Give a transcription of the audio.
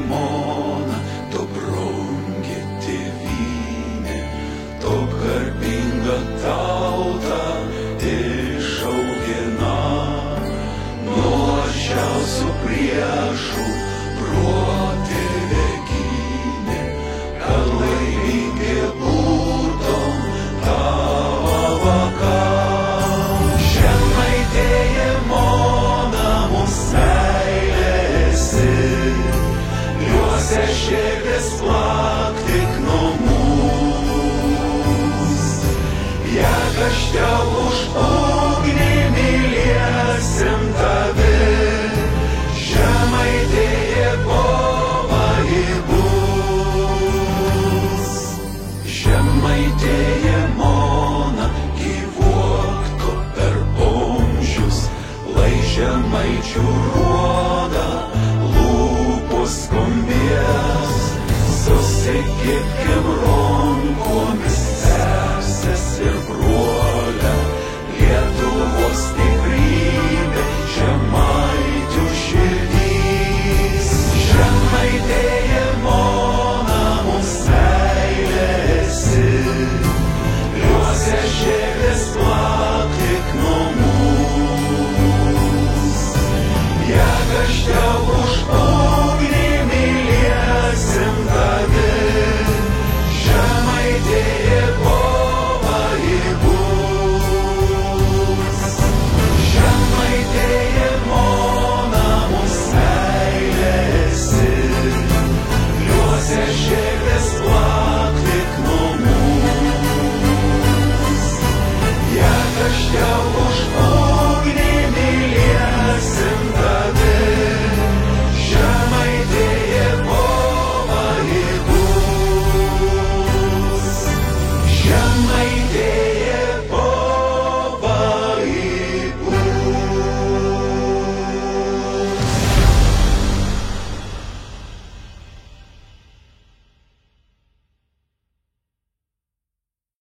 Mona, to brangi tėvynė, to garbinga tauta išaugina. Nuožčiausių priešų protėvė gynė, kad laimingi būtum tavo vakam. Žemaitėje Mona mums meilėsi, juose širdis plak tik nuo mūs. Ja kažkiau už ugnį mylėsim tavi, Žemaitėje kovai bus. Žemaitėje Mona, gyvuok tu per amžius, lai žemaičių ruodą lūpos skambės. Susikibkim